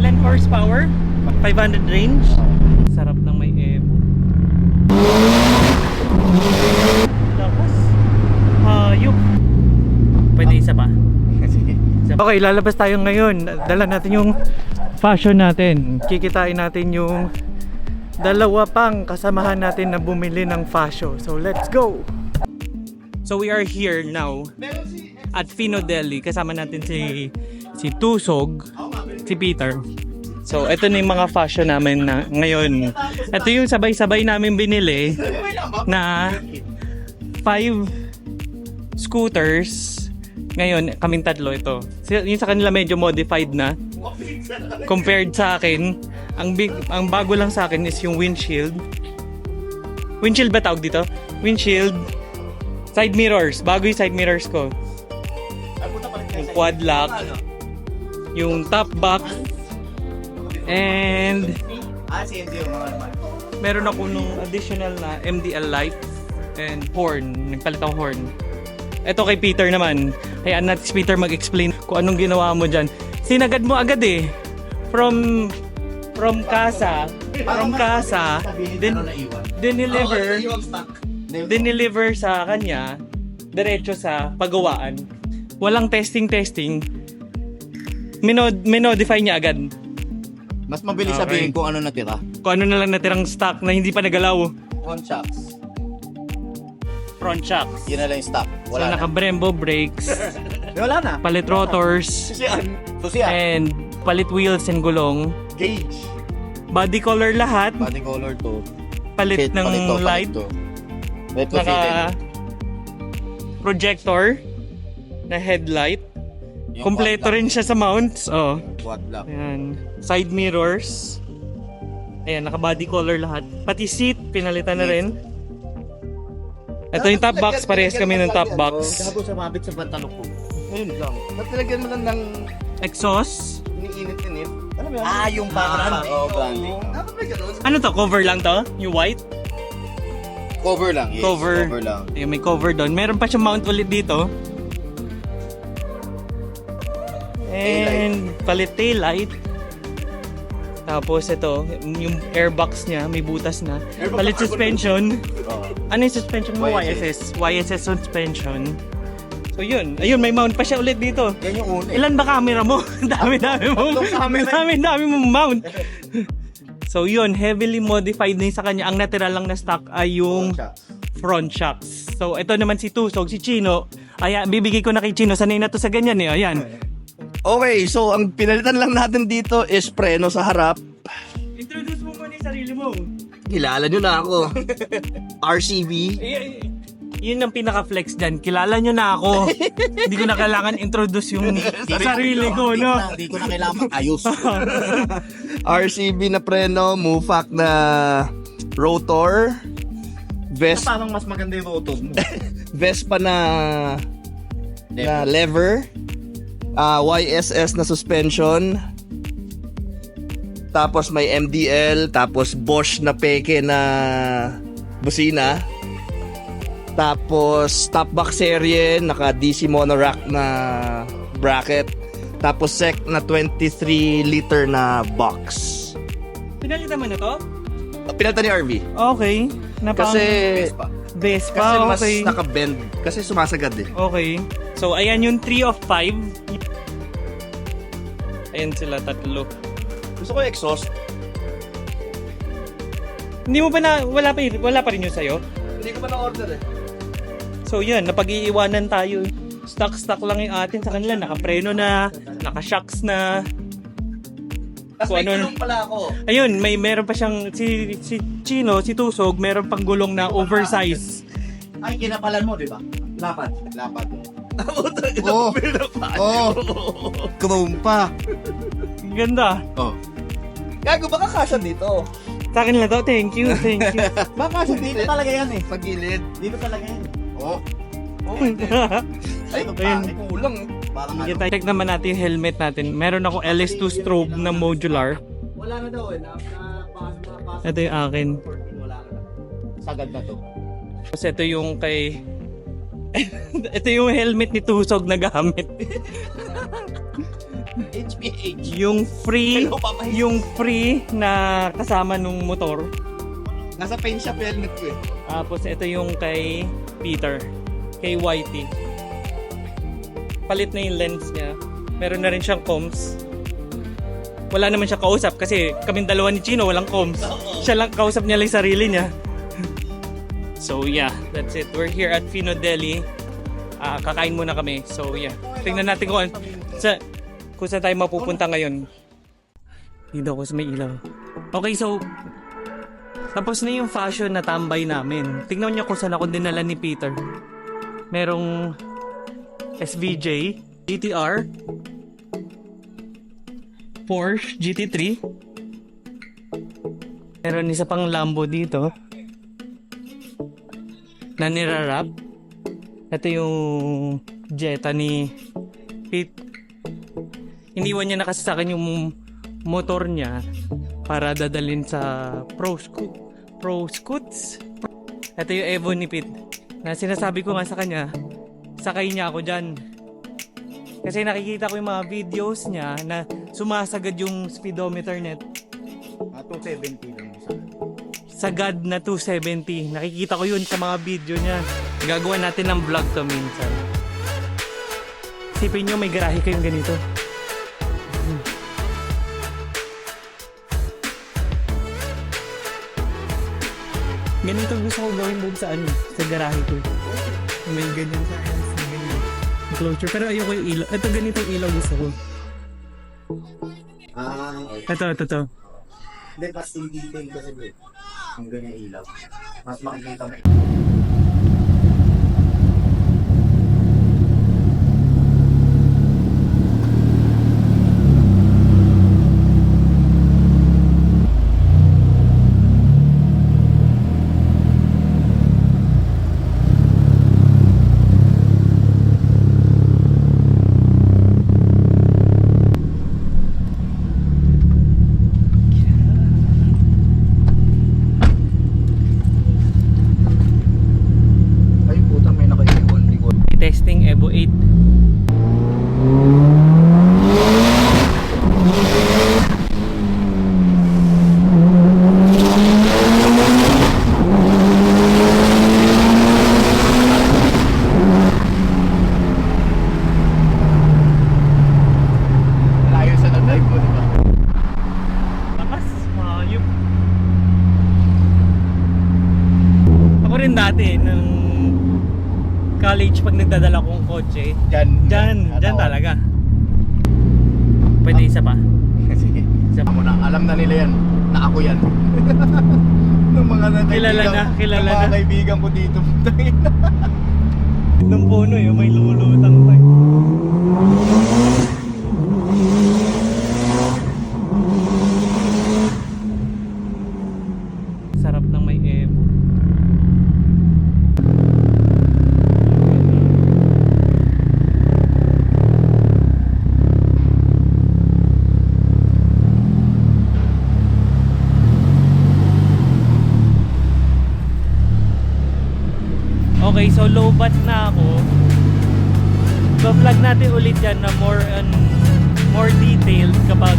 Ilan horsepower? 500 range? Sarap ng may emo. Tapos, hayop. Pwede isa pa. Okay, lalabas tayo ngayon. Dala natin yung fashion natin. Kikitain natin yung dalawa pang kasamahan natin na bumili ng fashion. So let's go! So we are here now at Fino Deli. Kasama natin si Tusog, si Peter. So ito na yung mga fashion namin na ngayon. Ito yung sabay-sabay namin binili na 5 scooters. Ngayon, kaming tatlo ito. Yung sa kanila medyo modified na compared sa akin. Ang bago lang sa akin is yung windshield. Windshield ba tawag dito? Windshield. Side mirrors. Bago yung side mirrors ko. Yung quad lock. Yung top box. And meron ako nung additional na MDL light and horn. Nagpalit ako horn. Ito kay Peter naman. Hayaan natin si Peter mag-explain kung anong ginawa mo dyan. Sinagad mo agad eh. From casa, dineliver sa kanya diretso sa pagawaan. Walang testing. Minodify niya agad. Mas mabilis sabihin kung ano natira. Kung ano na lang natirang stock na hindi pa nagalaw. Front shocks. Yun na lang yung stock. So Wala na. naka-Brembo brakes, Wala na. palit rotors, Susian. and palit wheels and gulong. Gauge. Body color lahat, Body color to. palit ng light, Red to naka projector na headlight. Kompleto rin siya sa mounts. Oh. Quad lock. Ayan. Side mirrors. Ayan, naka body color lahat. Pati seat, pinalitan na rin. Ito yung top box, parehas kami ng top box. Gago sa mabit sa pantalon ko. Ayun lang. Natalagyan mo lang ng Exhaust. iniinit-init. Ano ba yan? Yung branding. Oo, branding. Ano to? Cover lang to? Yung white? Cover lang, yes. Cover. Cover lang. Ayun, may cover doon. Meron pa siyang mount ulit dito. And palit taillight. Tapos ito, yung airbox niya, may butas na. Palit suspension. Ano yung suspension mo? YSS. YSS suspension. So yun. Ayun, may mount pa siya ulit dito. Yan yung una. Ilan ba camera mo? Dami-dami mo. Dami-dami mo mount. So yun, heavily modified na yung sa kanya. Ang natira lang na stock ay yung front shocks. So ito naman si Tusog, si Chino. Ayan, bibigay ko na kay Chino. Sanay na to sa ganyan eh. Ayan. Okay, so ang pinalitan lang natin dito is preno sa harap. Introduce mo muna yung sarili mo. Kilala nyo na ako. RCB. Yun ang pinaka-flex dyan. Kilala nyo na ako. Hindi ko na kailangan introduce yung sarili ko, no? Hindi ko na kailangan ayos. RCB na preno, Mufak na rotor. Parang mas maganda yung rotor mo. Vespa na lever. YSS na suspension. Tapos may MDL. Tapos Bosch na peke na busina. Tapos top box serye, naka DC monorack na bracket. Tapos sec na 23 liter na box. Pinalitan mo na to? Pinalitan ni RV. Okay. Kasi Vespa, kasi mas okay. naka-bend. Kasi sumasagad eh. Okay. So, ayan yung 3 of 5. Ayan sila, tatlo. Gusto ko yung exhaust. Hindi mo ba na, wala pa rin yung sayo? Hindi ko pa na-order eh. So, yun, napag-iiwanan tayo. Stock lang yung atin sa kanila. Naka-preno na, naka-shocks na. Tapos Kung may ano- gulong pala ako. Ayun, meron pa siyang, si Chino, si Tusog, meron pang gulong na oversize. Ay, kinapalan mo, di ba? Lapad. Lapad. Oo. Oo. Chrome pa. Ang ganda. Oh. Gago, baka kasya dito. Sa akin lang to, thank you. Baka sa dito talaga yan eh. Sa gilid. Dito talaga yan. Oh. Oh, ay, Ayun. kulang eh. Parang ano. Check naman natin yung helmet natin. Meron ako LS2 strobe na modular. Wala na daw eh. Ito yung akin. Wala na. Sagad na to. Tapos ito yung kay... ito yung helmet ni Tusog na gamit. HPH. Yung free, Hello, Papa. yung free na kasama nung motor. Nasa paint shop helmet ko eh. Tapos ito yung kay Peter, kay Whitey. Palit na yung lens niya. Meron na rin siyang comms. Wala naman siya kausap kasi kaming dalawa ni Chino walang comms. Siya lang kausap niya lang yung sarili niya. So yeah, that's it. We're here at Fino Deli. Kakain muna kami. So yeah, tingnan natin kung saan tayo mapupunta ngayon. Dito ako sa may ilaw. Okay, so tapos na yung fashion na tambay namin. Tingnan niyo kung saan ako dinala ni Peter. Merong SVJ, GTR, Porsche GT3. Meron isa pang Lambo dito na nirarap. Ito yung Jetta ni Pete. Iniwan niya na kasi sa akin yung motor niya para dadalhin sa Pro Scoots. Ito yung Evo ni Pete na sinasabi ko nga sa kanya, sakay niya ako dyan. Kasi nakikita ko yung mga videos niya na sumasagad yung speedometer net. 270 lang sa Sagad na 270. Nakikita ko yun sa mga video niya. Gagawa natin ng vlog to minsan. Isipin nyo may garahe kayong ganito. Ganito gusto ko gawin doon sa sa garahe ko. May ganyan sa akin. May ganyan. Closure. Pero ayoko yung ilaw. Ito ganitong ilaw gusto ko. Ito. Hindi, mas in detail kasi bro. Ang ganyan ilaw. Mas makikita mo. Ay puta, may naka-ikon likod. Testing Evo 8. Layo sa nag-drive mo, di ba? Lakas, hayop. Ako rin dati, nung college pag nagdadala kong kotse, Diyan talaga. Pwede isa pa. Sige. Isa pa. Amo na, alam na nila yan. Na ako yan. Nung mga Kilala ng mga na. kaibigan ko dito. Nung puno yun, may lulutang pa. Sarap ng may Evo. Okay, so low bat na ako. So vlog natin ulit yan na more detailed kapag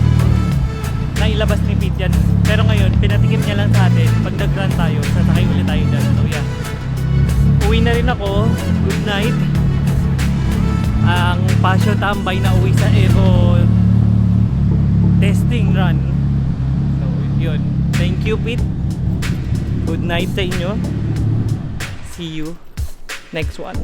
nailabas ni Pete yan. Pero ngayon, pinatikim niya lang sa atin. Pag nag-run tayo, sasakay ulit tayo dyan. So yeah. Uwi na rin ako. Good night. Ang Passion Tambay na uwi sa Evo testing run. So yun. Thank you, Pete. Good night sa inyo. See you next one.